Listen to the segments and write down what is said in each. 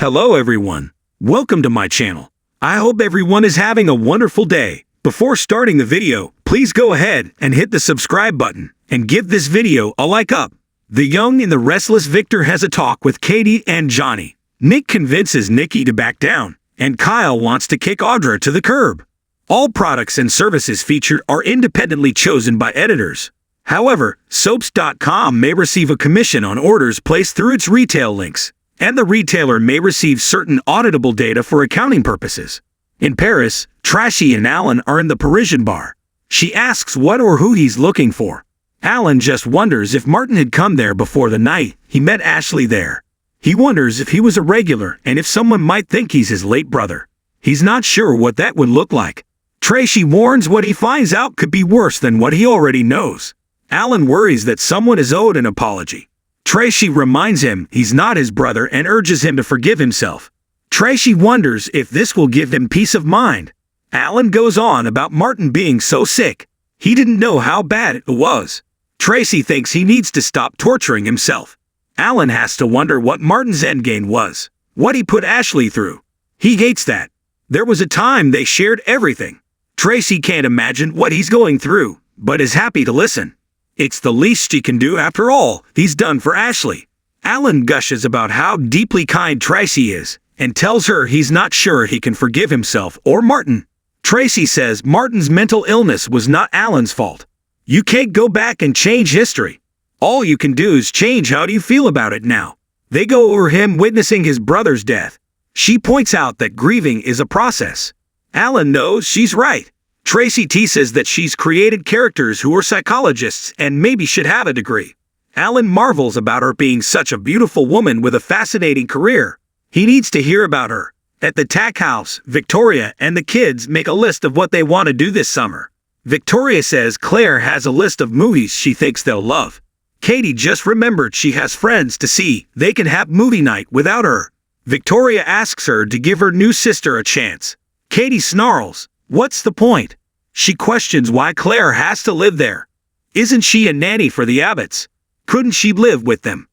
Hello everyone. Welcome to my channel. I hope everyone is having a wonderful day. Before starting the video, please go ahead and hit the subscribe button and give this video a like up. The young and the restless Victor has a talk with Katie and Johnny. Nick convinces Nikki to back down, and Kyle wants to kick Audra to the curb. All products and services featured are independently chosen by editors. However, soaps.com may receive a commission on orders placed through its retail links, and the retailer may receive certain auditable data for accounting purposes. In Paris, Trashy and Alan are in the Parisian bar. She asks what or who he's looking for. Alan just wonders if Martin had come there before the night he met Ashley there. He wonders if he was a regular and if someone might think he's his late brother. He's not sure what that would look like. Tracy warns what he finds out could be worse than what he already knows. Alan worries that someone is owed an apology. Tracy reminds him he's not his brother and urges him to forgive himself. Tracy wonders if this will give him peace of mind. Alan goes on about Martin being so sick. He didn't know how bad it was. Tracy thinks he needs to stop torturing himself. Alan has to wonder what Martin's endgame was, what he put Ashley through. He hates that. There was a time they shared everything. Tracy can't imagine what he's going through, but is happy to listen. It's the least she can do after all he's done for Ashley. Alan gushes about how deeply kind Tracy is, and tells her he's not sure he can forgive himself or Martin. Tracy says Martin's mental illness was not Alan's fault. You can't go back and change history. All you can do is change how you feel about it now. They go over him witnessing his brother's death. She points out that grieving is a process. Alan knows she's right. Tracy teases that she's created characters who are psychologists and maybe should have a degree. Alan marvels about her being such a beautiful woman with a fascinating career. He needs to hear about her. At the Tack House, Victoria and the kids make a list of what they want to do this summer. Victoria says Claire has a list of movies she thinks they'll love. Katie just remembered she has friends to see. They can have movie night without her. Victoria asks her to give her new sister a chance. Katie snarls, "What's the point?" She questions why Claire has to live there. Isn't she a nanny for the Abbotts? Couldn't she live with them?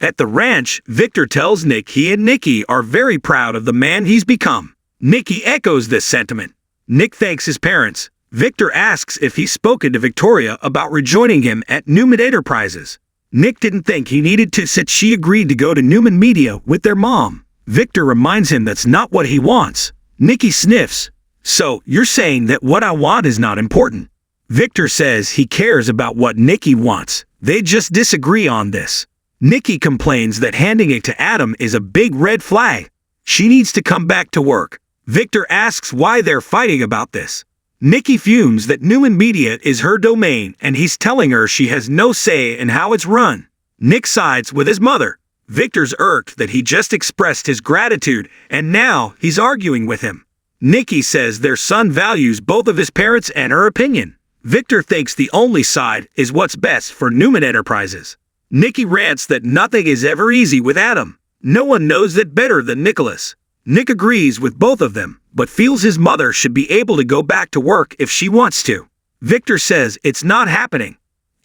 At the ranch, Victor tells Nick he and Nikki are very proud of the man he's become. Nikki echoes this sentiment. Nick thanks his parents. Victor asks if he's spoken to Victoria about rejoining him at Newman Enterprises. Nick didn't think he needed to since she agreed to go to Newman Media with their mom. Victor reminds him that's not what he wants. Nikki sniffs. "So, you're saying that what I want is not important?" Victor says he cares about what Nikki wants. They just disagree on this. Nikki complains that handing it to Adam is a big red flag. She needs to come back to work. Victor asks why they're fighting about this. Nikki fumes that Newman Media is her domain and he's telling her she has no say in how it's run. Nick sides with his mother. Victor's irked that he just expressed his gratitude and now he's arguing with him. Nikki says their son values both of his parents and her opinion. Victor thinks the only side is what's best for Newman Enterprises. Nikki rants that nothing is ever easy with Adam. No one knows that better than Nicholas. Nick agrees with both of them, but feels his mother should be able to go back to work if she wants to. Victor says it's not happening.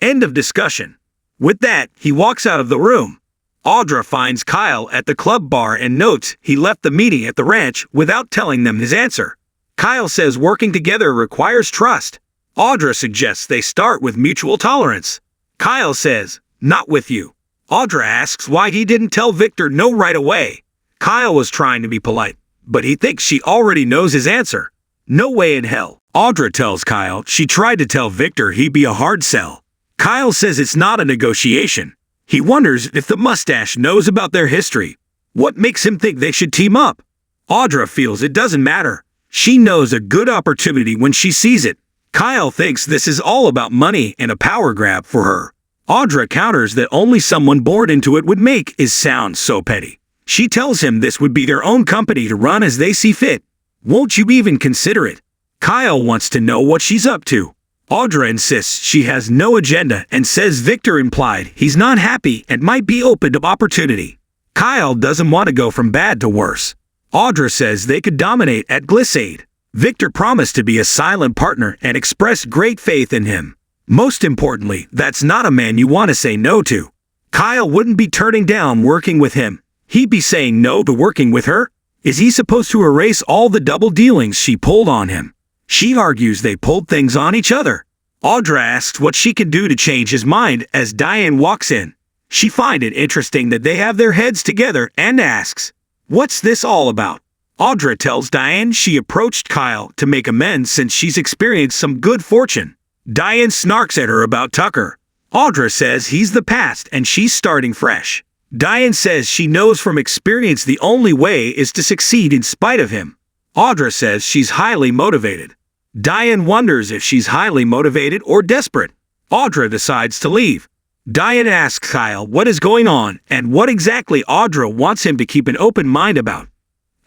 End of discussion. With that, he walks out of the room. Audra finds Kyle at the club bar and notes he left the meeting at the ranch without telling them his answer. Kyle says working together requires trust. Audra suggests they start with mutual tolerance. Kyle says, "Not with you." Audra asks why he didn't tell Victor no right away. Kyle was trying to be polite, but he thinks she already knows his answer. "No way in hell." Audra tells Kyle she tried to tell Victor he'd be a hard sell. Kyle says it's not a negotiation. He wonders if the mustache knows about their history. What makes him think they should team up? Audra feels it doesn't matter. She knows a good opportunity when she sees it. Kyle thinks this is all about money and a power grab for her. Audra counters that only someone born into it would make it sound so petty. She tells him this would be their own company to run as they see fit. Won't you even consider it? Kyle wants to know what she's up to. Audra insists she has no agenda and says Victor implied he's not happy and might be open to opportunity. Kyle doesn't want to go from bad to worse. Audra says they could dominate at Glissade. Victor promised to be a silent partner and expressed great faith in him. Most importantly, that's not a man you want to say no to. Kyle wouldn't be turning down working with him. he be saying no to working with her? Is he supposed to erase all the double dealings she pulled on him? She argues they pulled things on each other. Audra asks what she can do to change his mind as Diane walks in. She finds it interesting that they have their heads together and asks, "What's this all about?" Audra tells Diane she approached Kyle to make amends since she's experienced some good fortune. Diane snarks at her about Tucker. Audra says he's the past and she's starting fresh. Diane says she knows from experience the only way is to succeed in spite of him. Audra says she's highly motivated. Diane wonders if she's highly motivated or desperate. Audra decides to leave. Diane asks Kyle what is going on and what exactly Audra wants him to keep an open mind about.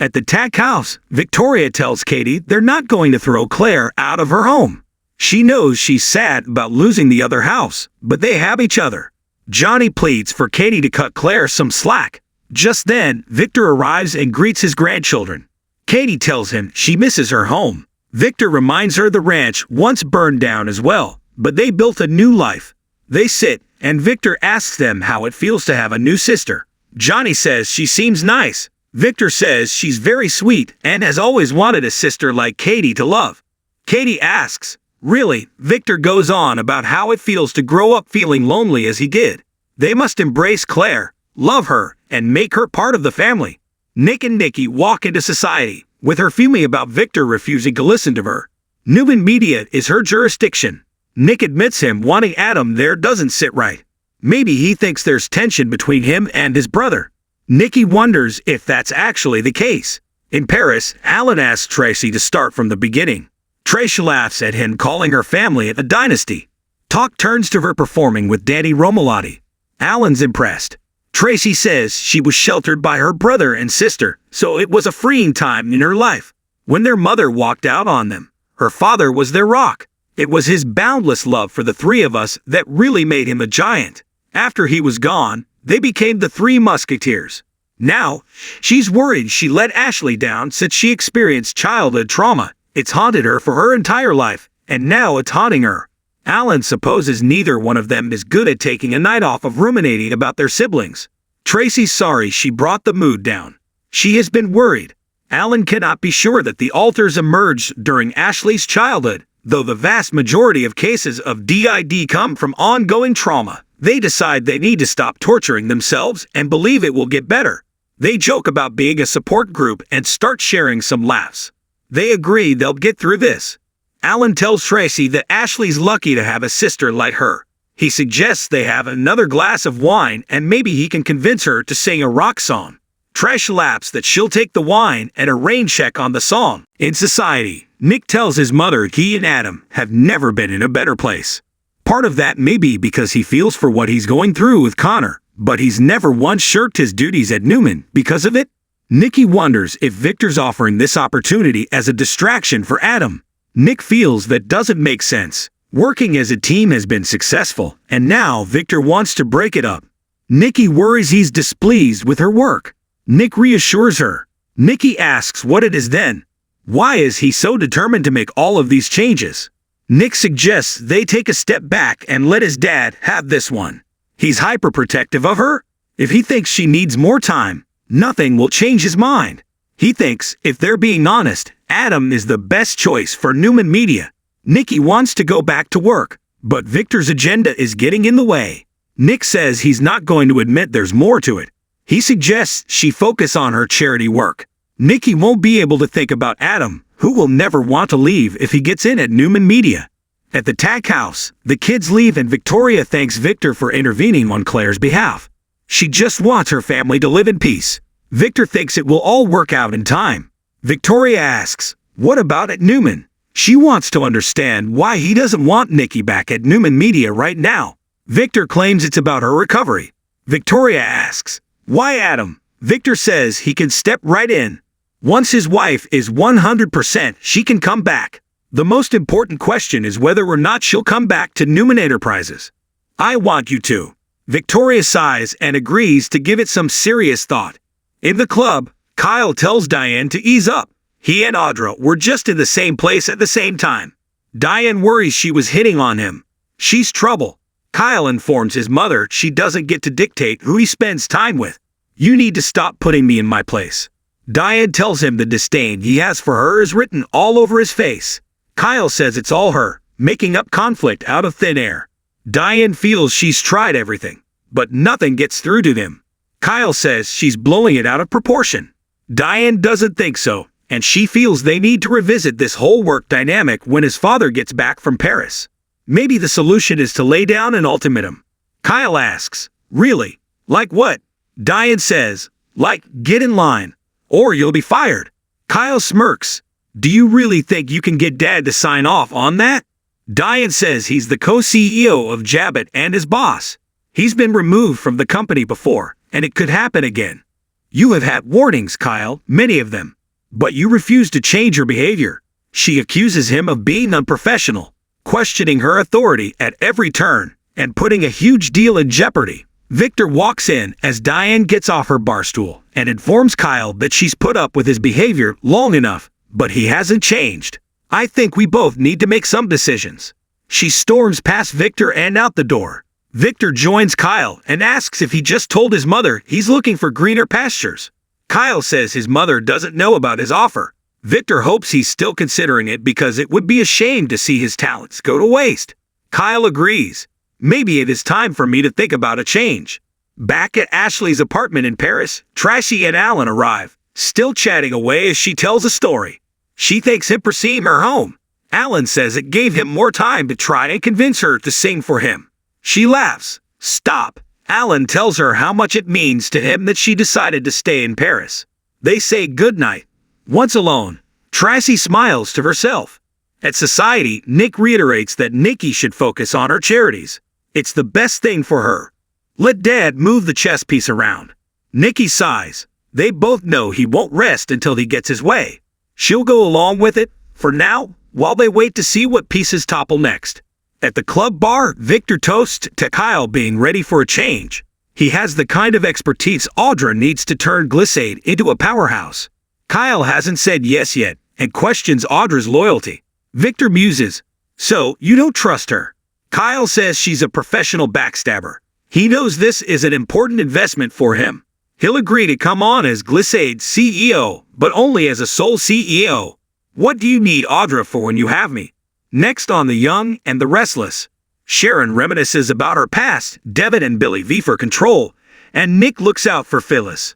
At the Tack house, Victoria tells Katie they're not going to throw Claire out of her home. She knows she's sad about losing the other house, but they have each other. Johnny pleads for Katie to cut Claire some slack. Just then, Victor arrives and greets his grandchildren. Katie tells him she misses her home. Victor reminds her the ranch once burned down as well, but they built a new life. They sit, and Victor asks them how it feels to have a new sister. Johnny says she seems nice. Victor says she's very sweet and has always wanted a sister like Katie to love. Katie asks, "Really?" Victor goes on about how it feels to grow up feeling lonely as he did. They must embrace Claire, love her, and make her part of the family. Nick and Nikki walk into society, with her fuming about Victor refusing to listen to her. Newman Media is her jurisdiction. Nick admits him wanting Adam there doesn't sit right. Maybe he thinks there's tension between him and his brother. Nikki wonders if that's actually the case. In Paris, Alan asks Tracy to start from the beginning. Tracy laughs at him calling her family a dynasty. Talk turns to her performing with Danny Romalotti. Alan's impressed. Tracy says she was sheltered by her brother and sister, so it was a freeing time in her life. When their mother walked out on them, her father was their rock. It was his boundless love for the three of us that really made him a giant. After he was gone, they became the Three Musketeers. Now, she's worried she let Ashley down since she experienced childhood trauma. It's haunted her for her entire life, and now it's haunting her. Alan supposes neither one of them is good at taking a night off of ruminating about their siblings. Tracy's sorry she brought the mood down. She has been worried. Alan cannot be sure that the alters emerged during Ashley's childhood, though the vast majority of cases of DID come from ongoing trauma. They decide they need to stop torturing themselves and believe it will get better. They joke about being a support group and start sharing some laughs. They agree they'll get through this. Alan tells Tracy that Ashley's lucky to have a sister like her. He suggests they have another glass of wine and maybe he can convince her to sing a rock song. Trash laughs that she'll take the wine and a rain check on the song. In society, Nick tells his mother he and Adam have never been in a better place. Part of that may be because he feels for what he's going through with Connor, but he's never once shirked his duties at Newman because of it. Nikki wonders if Victor's offering this opportunity as a distraction for Adam. Nick feels that doesn't make sense. Working as a team has been successful, and now Victor wants to break it up. Nikki worries he's displeased with her work. Nick reassures her. Nikki asks what it is then. Why is he so determined to make all of these changes? Nick suggests they take a step back and let his dad have this one. He's hyperprotective of her. If he thinks she needs more time, nothing will change his mind. He thinks, if they're being honest, Adam is the best choice for Newman Media. Nikki wants to go back to work, but Victor's agenda is getting in the way. Nick says he's not going to admit there's more to it. He suggests she focus on her charity work. Nikki won't be able to think about Adam, who will never want to leave if he gets in at Newman Media. At the Tack house, the kids leave and Victoria thanks Victor for intervening on Claire's behalf. She just wants her family to live in peace. Victor thinks it will all work out in time. Victoria asks, what about at Newman? She wants to understand why he doesn't want Nikki back at Newman Media right now. Victor claims it's about her recovery. Victoria asks, why Adam? Victor says he can step right in. Once his wife is 100%, she can come back. The most important question is whether or not she'll come back to Newman Enterprises. I want you to. Victoria sighs and agrees to give it some serious thought. In the club, Kyle tells Diane to ease up. He and Audra were just in the same place at the same time. Diane worries she was hitting on him. She's trouble. Kyle informs his mother she doesn't get to dictate who he spends time with. You need to stop putting me in my place. Diane tells him the disdain he has for her is written all over his face. Kyle says it's all her, making up conflict out of thin air. Diane feels she's tried everything, but nothing gets through to him. Kyle says she's blowing it out of proportion. Diane doesn't think so, and she feels they need to revisit this whole work dynamic when his father gets back from Paris. Maybe the solution is to lay down an ultimatum. Kyle asks, "Really? Like what?" Diane says, "Like, get in line, or you'll be fired." Kyle smirks. "Do you really think you can get Dad to sign off on that?" Diane says he's the co-CEO of Jabot and his boss. He's been removed from the company before, and it could happen again. "You have had warnings, Kyle, many of them. But you refuse to change your behavior." She accuses him of being unprofessional, questioning her authority at every turn, and putting a huge deal in jeopardy. Victor walks in as Diane gets off her bar stool and informs Kyle that she's put up with his behavior long enough, but he hasn't changed. "I think we both need to make some decisions." She storms past Victor and out the door. Victor joins Kyle and asks if he just told his mother he's looking for greener pastures. Kyle says his mother doesn't know about his offer. Victor hopes he's still considering it because it would be a shame to see his talents go to waste. Kyle agrees. "Maybe it is time for me to think about a change." Back at Ashley's apartment in Paris, Tracy and Alan arrive, still chatting away as she tells a story. She thanks him for seeing her home. Alan says it gave him more time to try and convince her to sing for him. She laughs. "Stop." Alan tells her how much it means to him that she decided to stay in Paris. They say goodnight. Once alone, Tracy smiles to herself. At Society, Nick reiterates that Nikki should focus on her charities. It's the best thing for her. Let Dad move the chess piece around. Nikki sighs. They both know he won't rest until he gets his way. She'll go along with it, for now, while they wait to see what pieces topple next. At the club bar, Victor toasts to Kyle being ready for a change. He has the kind of expertise Audra needs to turn Glissade into a powerhouse. Kyle hasn't said yes yet, and questions Audra's loyalty. Victor muses. "So, you don't trust her?" Kyle says she's a professional backstabber. He knows this is an important investment for him. He'll agree to come on as Glissade's CEO, but only as a sole CEO. "What do you need Audra for when you have me?" Next on The Young and the Restless, Sharon reminisces about her past, Devin and Billy vie for control, and Nick looks out for Phyllis.